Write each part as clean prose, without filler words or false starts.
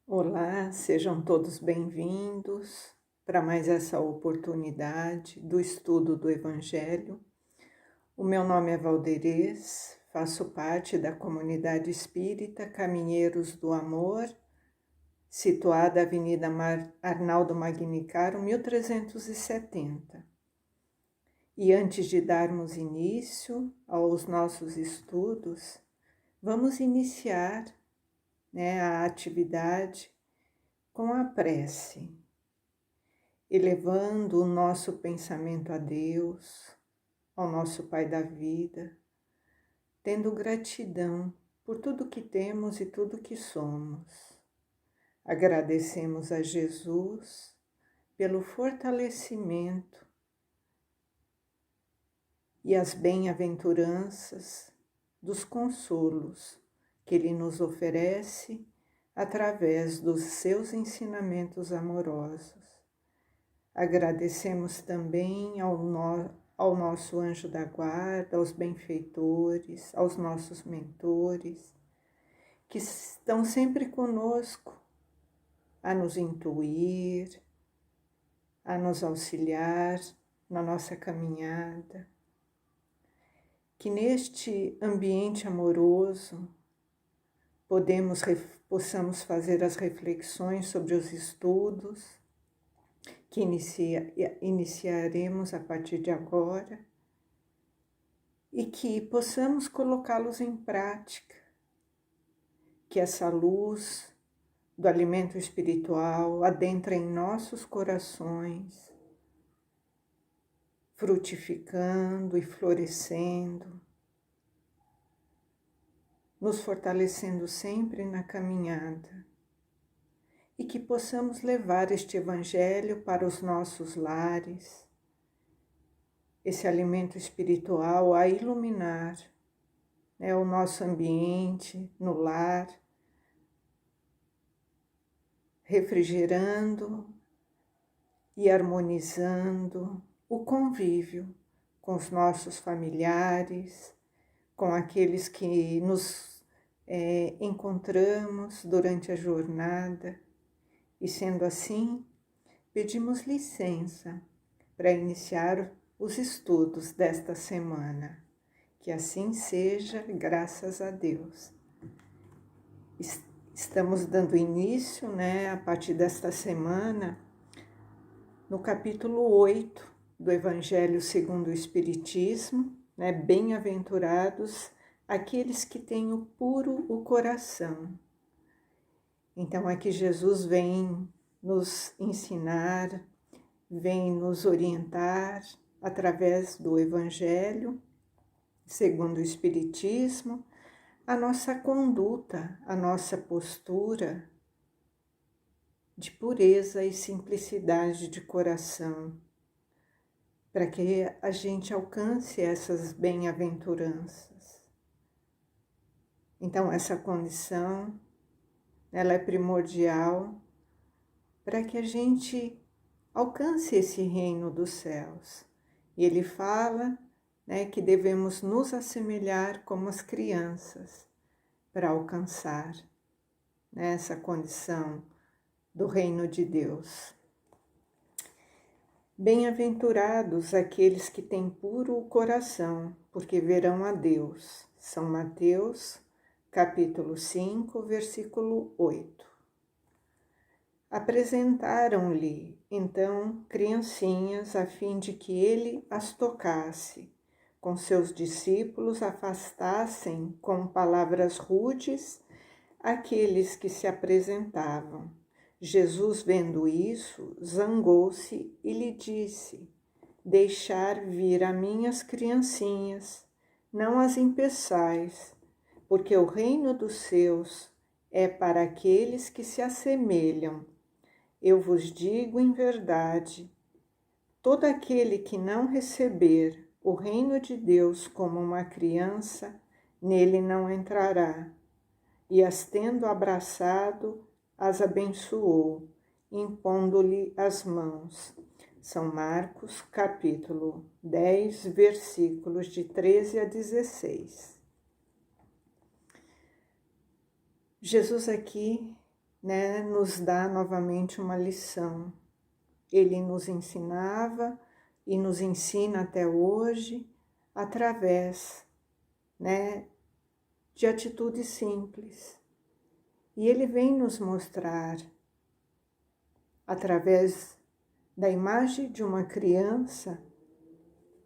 Olá, sejam todos bem-vindos para mais essa oportunidade do estudo do Evangelho. O meu nome é Valderez, faço parte da comunidade espírita Caminheiros do Amor, situada na Avenida Arnaldo Magnicaro, 1370. E antes de darmos início aos nossos estudos, vamos iniciar a atividade com a prece, elevando o nosso pensamento a Deus, ao nosso Pai da vida, tendo gratidão por tudo que temos e tudo que somos. Agradecemos a Jesus pelo fortalecimento e as bem-aventuranças dos consolos que Ele nos oferece através dos seus ensinamentos amorosos. Agradecemos também ao nosso anjo da guarda, aos benfeitores, aos nossos mentores, que estão sempre conosco a nos intuir, a nos auxiliar na nossa caminhada. Que neste ambiente amoroso possamos fazer as reflexões sobre os estudos que iniciaremos a partir de agora e que possamos colocá-los em prática, que essa luz do alimento espiritual adentre em nossos corações, frutificando e florescendo, nos fortalecendo sempre na caminhada, e que possamos levar este Evangelho para os nossos lares, esse alimento espiritual a iluminar o nosso ambiente no lar, refrigerando e harmonizando o convívio com os nossos familiares, com aqueles que nos encontramos durante a jornada. E sendo assim, pedimos licença para iniciar os estudos desta semana. Que assim seja, graças a Deus. Estamos dando início, a partir desta semana, no capítulo 8 do Evangelho segundo o Espiritismo, bem-aventurados aqueles que têm o puro o coração. Então aqui Jesus vem nos ensinar, vem nos orientar através do Evangelho segundo o Espiritismo, a nossa conduta, a nossa postura de pureza e simplicidade de coração, para que a gente alcance essas bem-aventuranças. Então essa condição, ela é primordial para que a gente alcance esse reino dos céus. E ele fala que devemos nos assemelhar como as crianças para alcançar essa condição do reino de Deus. Bem-aventurados aqueles que têm puro o coração, porque verão a Deus. São Mateus, capítulo 5, versículo 8. Apresentaram-lhe, então, criancinhas, a fim de que ele as tocasse. Com seus discípulos afastassem com palavras rudes aqueles que se apresentavam. Jesus, vendo isso, zangou-se e lhe disse: deixar vir a minhas criancinhas, não as impeçais, porque o reino dos céus é para aqueles que se assemelham. Eu vos digo em verdade, todo aquele que não receber o reino de Deus como uma criança, nele não entrará. E as tendo abraçado, as abençoou, impondo-lhe as mãos. São Marcos, capítulo 10, versículos de 13 a 16. Jesus aqui né, nos dá novamente uma lição. Ele nos ensinava e nos ensina até hoje através, né, de atitudes simples. E ele vem nos mostrar, através da imagem de uma criança,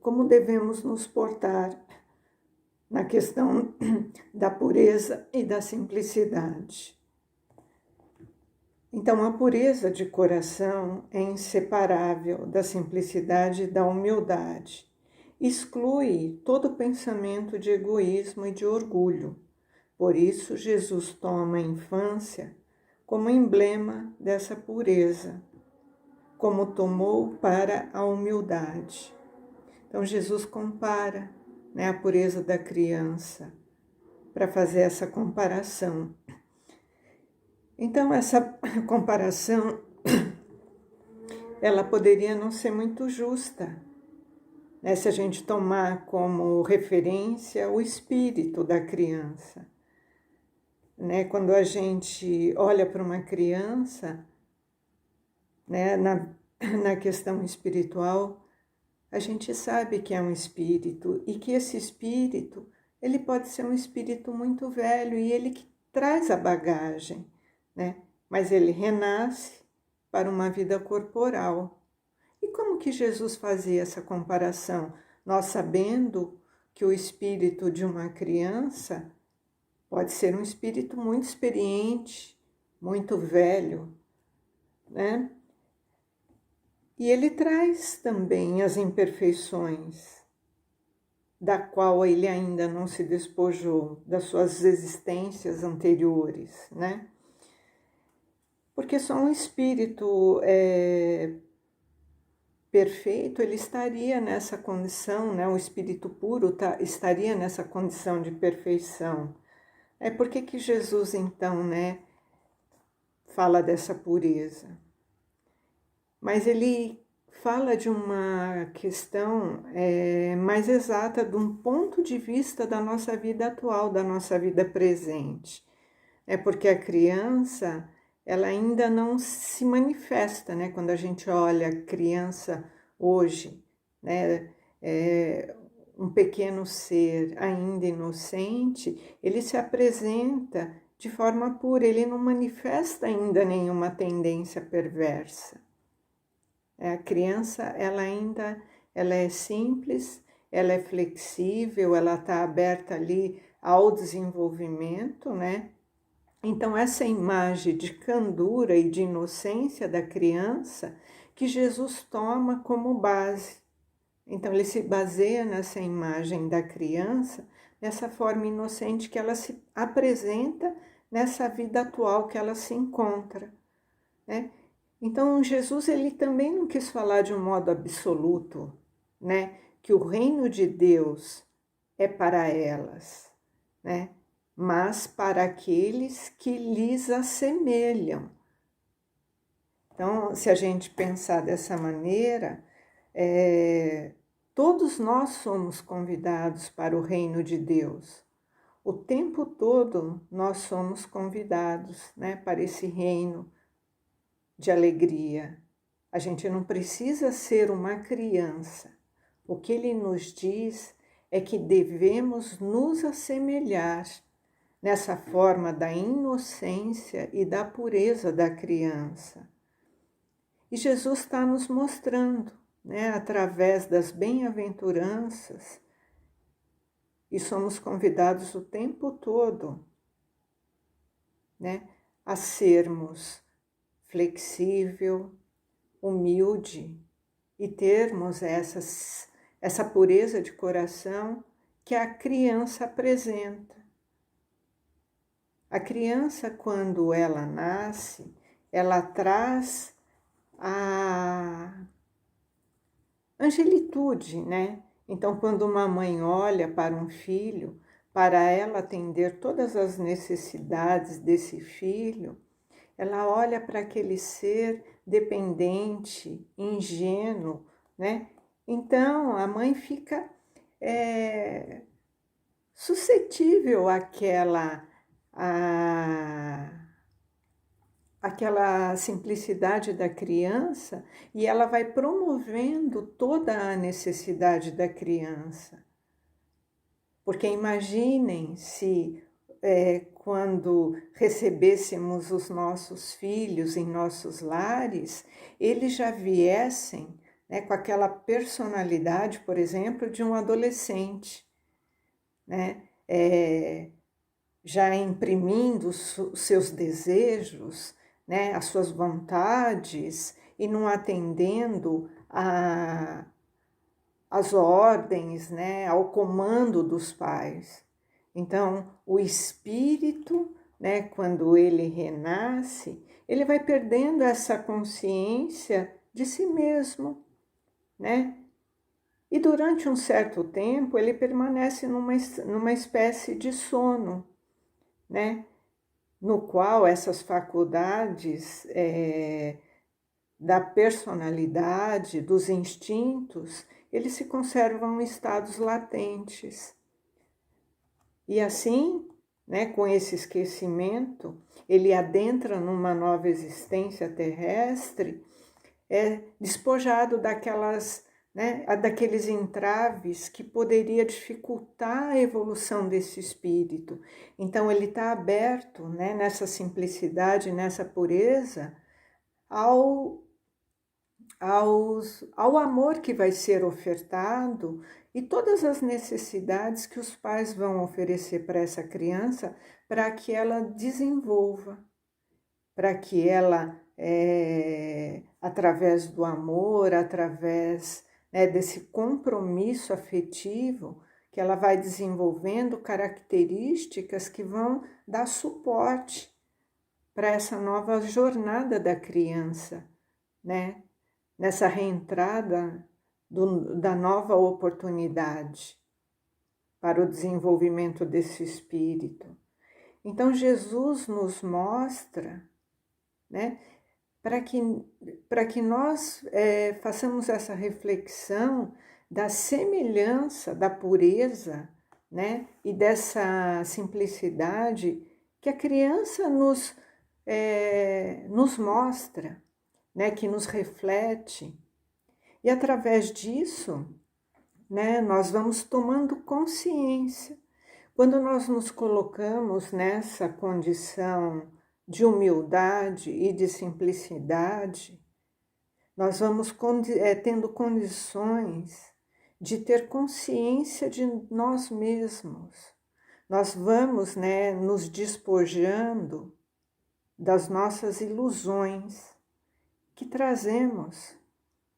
como devemos nos portar na questão da pureza e da simplicidade. Então, a pureza de coração é inseparável da simplicidade e da humildade. Exclui todo pensamento de egoísmo e de orgulho. Por isso, Jesus toma a infância como emblema dessa pureza, como tomou para a humildade. Então, Jesus compara, né, a pureza da criança para fazer essa comparação. Então, essa comparação, ela poderia não ser muito justa, né, se a gente tomar como referência o espírito da criança. Né, quando a gente olha para uma criança, né, na questão espiritual, a gente sabe que é um espírito e que esse espírito, ele pode ser um espírito muito velho e ele que traz a bagagem, né? Mas ele renasce para uma vida corporal. E como que Jesus fazia essa comparação? Nós sabendo que o espírito de uma criança pode ser um espírito muito experiente, muito velho, né? E ele traz também as imperfeições, da qual ele ainda não se despojou, das suas existências anteriores, né? Porque só um espírito perfeito, ele estaria nessa condição, né? O espírito puro estaria nessa condição de perfeição. Por que Jesus, então, né, fala dessa pureza? Mas ele fala de uma questão mais exata, de um ponto de vista da nossa vida atual, da nossa vida presente. É porque a criança, ela ainda não se manifesta, né? Quando a gente olha a criança hoje, né? Um pequeno ser ainda inocente, ele se apresenta de forma pura, ele não manifesta ainda nenhuma tendência perversa. A criança, ela é simples, ela é flexível, ela está aberta ali ao desenvolvimento, né? Então, essa imagem de candura e de inocência da criança que Jesus toma como base. Então, ele se baseia nessa imagem da criança, nessa forma inocente que ela se apresenta nessa vida atual que ela se encontra, né? Então, Jesus, ele também não quis falar de um modo absoluto, né? Que o reino de Deus é para elas, né? Mas para aqueles que lhes assemelham. Então, se a gente pensar dessa maneira, todos nós somos convidados para o reino de Deus. O tempo todo nós somos convidados, né, para esse reino de alegria. A gente não precisa ser uma criança. O que ele nos diz é que devemos nos assemelhar nessa forma da inocência e da pureza da criança. E Jesus está nos mostrando, né, através das bem-aventuranças, e somos convidados o tempo todo, né, a sermos flexível, humilde e termos essa pureza de coração que a criança apresenta. A criança, quando ela nasce, ela traz a angelitude, né? Então, quando uma mãe olha para um filho, para ela atender todas as necessidades desse filho, ela olha para aquele ser dependente, ingênuo, né? Então, a mãe fica suscetível àquela aquela simplicidade da criança e ela vai promovendo toda a necessidade da criança. Porque imaginem se quando recebêssemos os nossos filhos em nossos lares, eles já viessem, né, com aquela personalidade, por exemplo, de um adolescente, né? Já imprimindo os seus desejos, né, as suas vontades e não atendendo às ordens, né, ao comando dos pais. Então, o espírito, né, quando ele renasce, ele vai perdendo essa consciência de si mesmo, né? E durante um certo tempo ele permanece numa espécie de sono, né? No qual essas faculdades da personalidade, dos instintos, eles se conservam em estados latentes. E assim, né, com esse esquecimento, ele adentra numa nova existência terrestre, despojado daquelas, né, daqueles entraves que poderia dificultar a evolução desse espírito. Então ele está aberto, né, nessa simplicidade, nessa pureza, ao amor que vai ser ofertado e todas as necessidades que os pais vão oferecer para essa criança para que ela desenvolva, para que ela, através do amor, através, né, desse compromisso afetivo, que ela vai desenvolvendo características que vão dar suporte para essa nova jornada da criança, né? Nessa reentrada da nova oportunidade para o desenvolvimento desse espírito. Então, Jesus nos mostra, né, para que nós façamos essa reflexão da semelhança, da pureza, né, e dessa simplicidade que a criança nos mostra, né, que nos reflete. E através disso, né, nós vamos tomando consciência. Quando nós nos colocamos nessa condição de humildade e de simplicidade, nós vamos tendo condições de ter consciência de nós mesmos. Nós vamos, né, nos despojando das nossas ilusões que trazemos,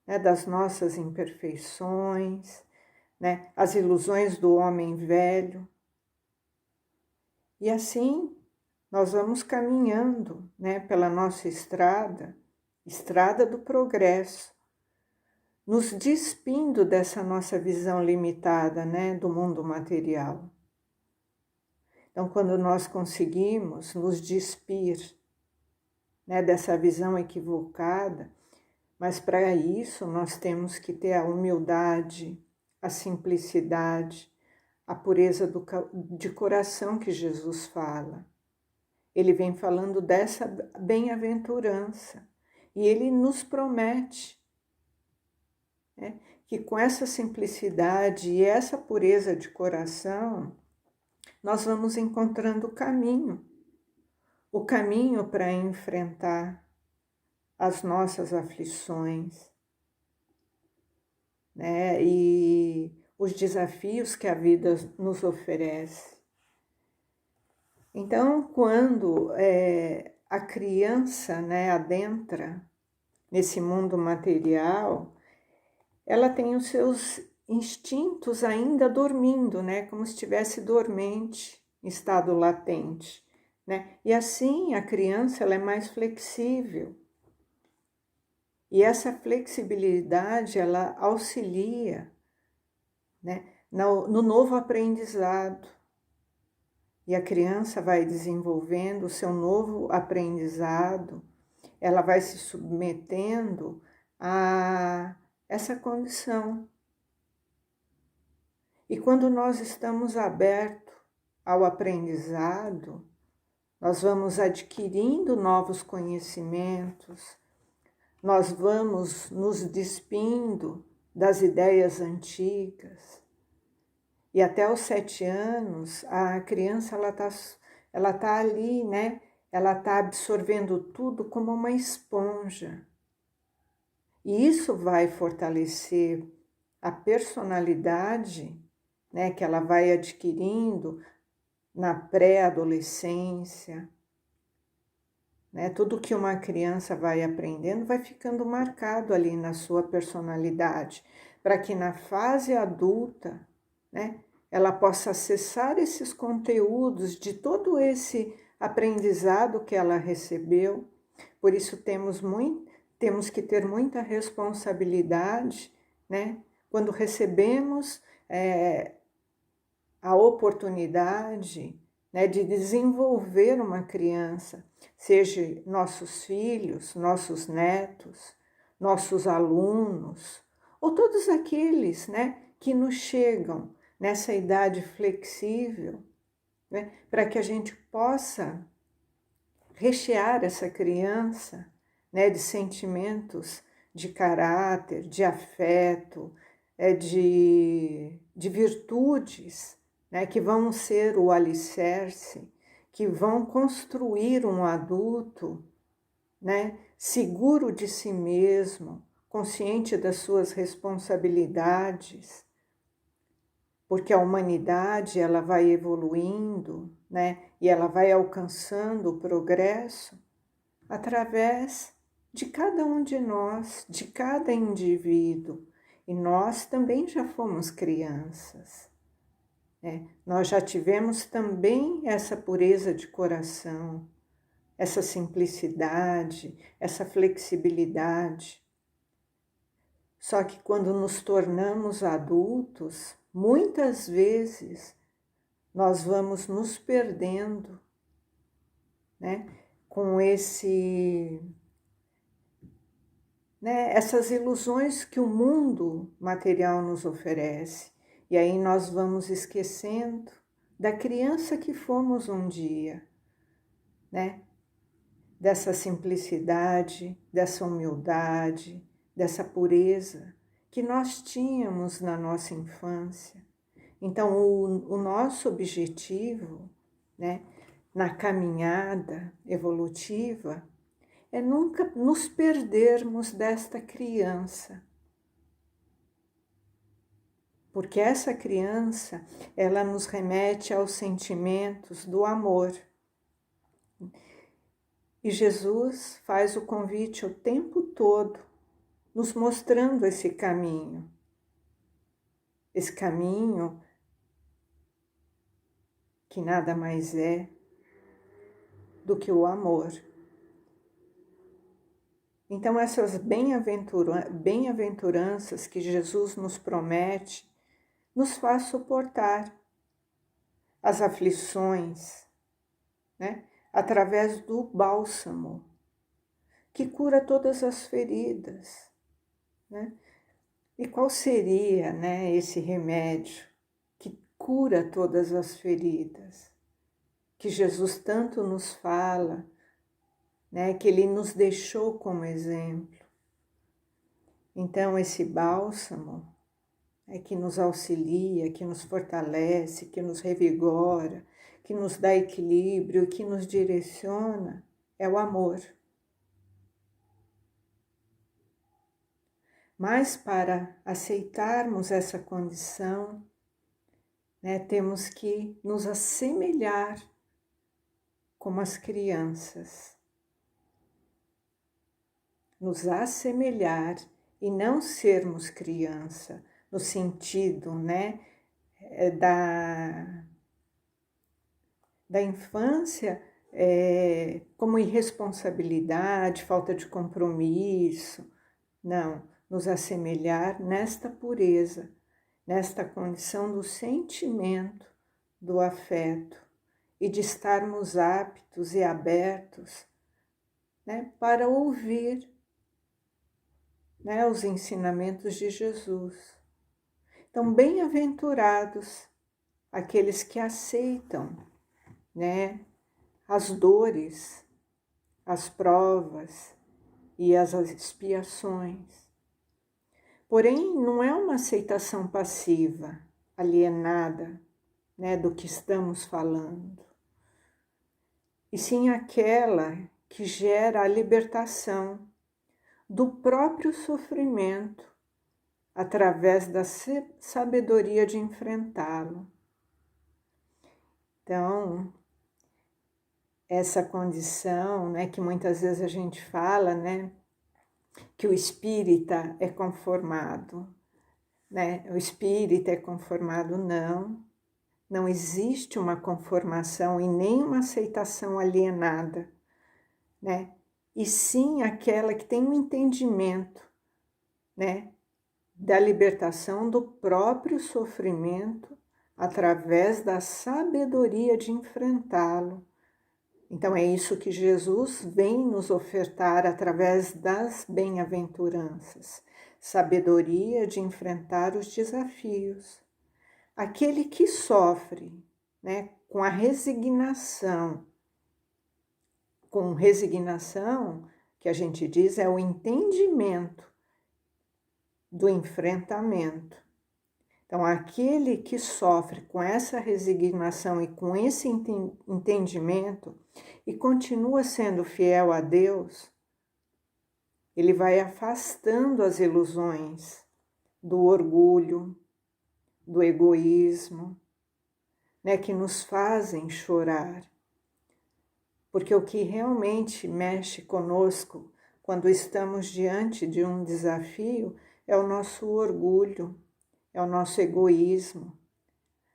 né, das nossas imperfeições, né, as ilusões do homem velho. E assim nós vamos caminhando, né, pela nossa estrada do progresso, nos despindo dessa nossa visão limitada, né, do mundo material. Então, quando nós conseguimos nos despir, né, dessa visão equivocada, mas para isso nós temos que ter a humildade, a simplicidade, a pureza de coração que Jesus fala. Ele vem falando dessa bem-aventurança e ele nos promete, né, que com essa simplicidade e essa pureza de coração, nós vamos encontrando o caminho para enfrentar as nossas aflições, né, e os desafios que a vida nos oferece. Então, quando a criança, né, adentra nesse mundo material, ela tem os seus instintos ainda dormindo, né, como se estivesse dormente, em estado latente, né? E assim a criança ela é mais flexível. E essa flexibilidade ela auxilia, né, no novo aprendizado. E a criança vai desenvolvendo o seu novo aprendizado, ela vai se submetendo a essa condição. E quando nós estamos abertos ao aprendizado, nós vamos adquirindo novos conhecimentos, nós vamos nos despindo das ideias antigas. E até os 7 anos, a criança ela tá ali, né? Ela está absorvendo tudo como uma esponja. E isso vai fortalecer a personalidade, né, que ela vai adquirindo na pré-adolescência. Né? Tudo que uma criança vai aprendendo vai ficando marcado ali na sua personalidade, para que na fase adulta, né, ela possa acessar esses conteúdos de todo esse aprendizado que ela recebeu. Por isso temos que ter muita responsabilidade, né, quando recebemos a oportunidade, né, de desenvolver uma criança, seja nossos filhos, nossos netos, nossos alunos, ou todos aqueles, né, que nos chegam nessa idade flexível, né, para que a gente possa rechear essa criança, né, de sentimentos, de caráter, de afeto, de virtudes, né, que vão ser o alicerce, que vão construir um adulto, né, seguro de si mesmo, consciente das suas responsabilidades, porque a humanidade ela vai evoluindo, né, e ela vai alcançando o progresso através de cada um de nós, de cada indivíduo. E nós também já fomos crianças, né? Nós já tivemos também essa pureza de coração, essa simplicidade, essa flexibilidade. Só que quando nos tornamos adultos, muitas vezes nós vamos nos perdendo, né, com essas ilusões que o mundo material nos oferece. E aí nós vamos esquecendo da criança que fomos um dia, né? Dessa simplicidade, dessa humildade, dessa pureza que nós tínhamos na nossa infância. Então, o nosso objetivo, né, na caminhada evolutiva, é nunca nos perdermos desta criança. Porque essa criança, ela nos remete aos sentimentos do amor. E Jesus faz o convite o tempo todo, nos mostrando esse caminho. Esse caminho que nada mais é do que o amor. Então, essas bem-aventuranças que Jesus nos promete, nos faz suportar as aflições, né? Através do bálsamo, que cura todas as feridas, né? E qual seria, né, esse remédio que cura todas as feridas? Que Jesus tanto nos fala, né, que Ele nos deixou como exemplo. Então, esse bálsamo é que nos auxilia, que nos fortalece, que nos revigora, que nos dá equilíbrio, que nos direciona, é o amor. Mas para aceitarmos essa condição, né, temos que nos assemelhar como as crianças. Nos assemelhar e não sermos criança, no sentido, né, da infância como irresponsabilidade, falta de compromisso. Não, nos assemelhar nesta pureza, nesta condição do sentimento, do afeto e de estarmos aptos e abertos, né, para ouvir, né, os ensinamentos de Jesus. Então, bem-aventurados aqueles que aceitam, né, as dores, as provas e as expiações. Porém, não é uma aceitação passiva, alienada, né, do que estamos falando, e sim aquela que gera a libertação do próprio sofrimento através da sabedoria de enfrentá-lo. Então, essa condição, né, que muitas vezes a gente fala, né, que o espírita é conformado, né? O espírita é conformado, não existe uma conformação e nem uma aceitação alienada, né? E sim aquela que tem um entendimento, né, da libertação do próprio sofrimento através da sabedoria de enfrentá-lo. Então é isso que Jesus vem nos ofertar através das bem-aventuranças, sabedoria de enfrentar os desafios. Aquele que sofre, né, com a resignação, que a gente diz é o entendimento do enfrentamento. Então, aquele que sofre com essa resignação e com esse entendimento e continua sendo fiel a Deus, ele vai afastando as ilusões do orgulho, do egoísmo, né, que nos fazem chorar. Porque o que realmente mexe conosco quando estamos diante de um desafio é o nosso orgulho, é o nosso egoísmo.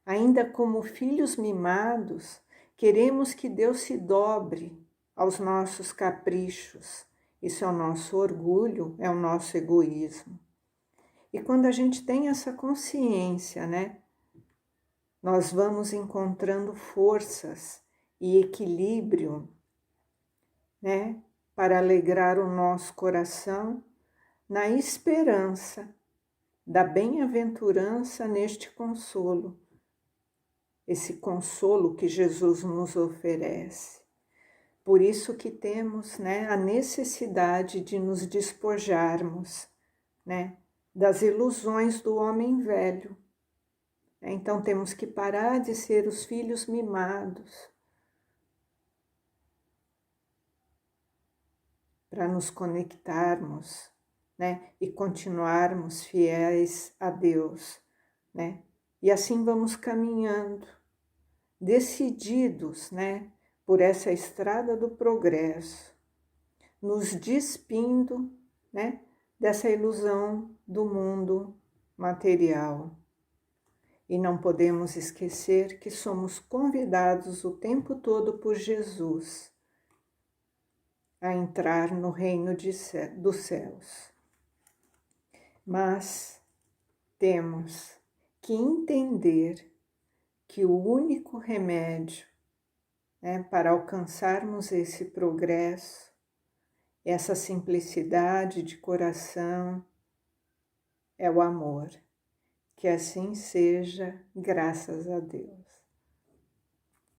Ainda como filhos mimados, queremos que Deus se dobre aos nossos caprichos. Isso é o nosso orgulho, é o nosso egoísmo. E quando a gente tem essa consciência, né, nós vamos encontrando forças e equilíbrio, né, para alegrar o nosso coração na esperança da bem-aventurança neste consolo, esse consolo que Jesus nos oferece. Por isso que temos, né, a necessidade de nos despojarmos, né, das ilusões do homem velho. Então temos que parar de ser os filhos mimados para nos conectarmos, né, e continuarmos fiéis a Deus, né? E assim vamos caminhando, decididos, né, por essa estrada do progresso, nos despindo, né, dessa ilusão do mundo material. E não podemos esquecer que somos convidados o tempo todo por Jesus a entrar no reino dos céus. Mas temos que entender que o único remédio, né, para alcançarmos esse progresso, essa simplicidade de coração, é o amor. Que assim seja, graças a Deus.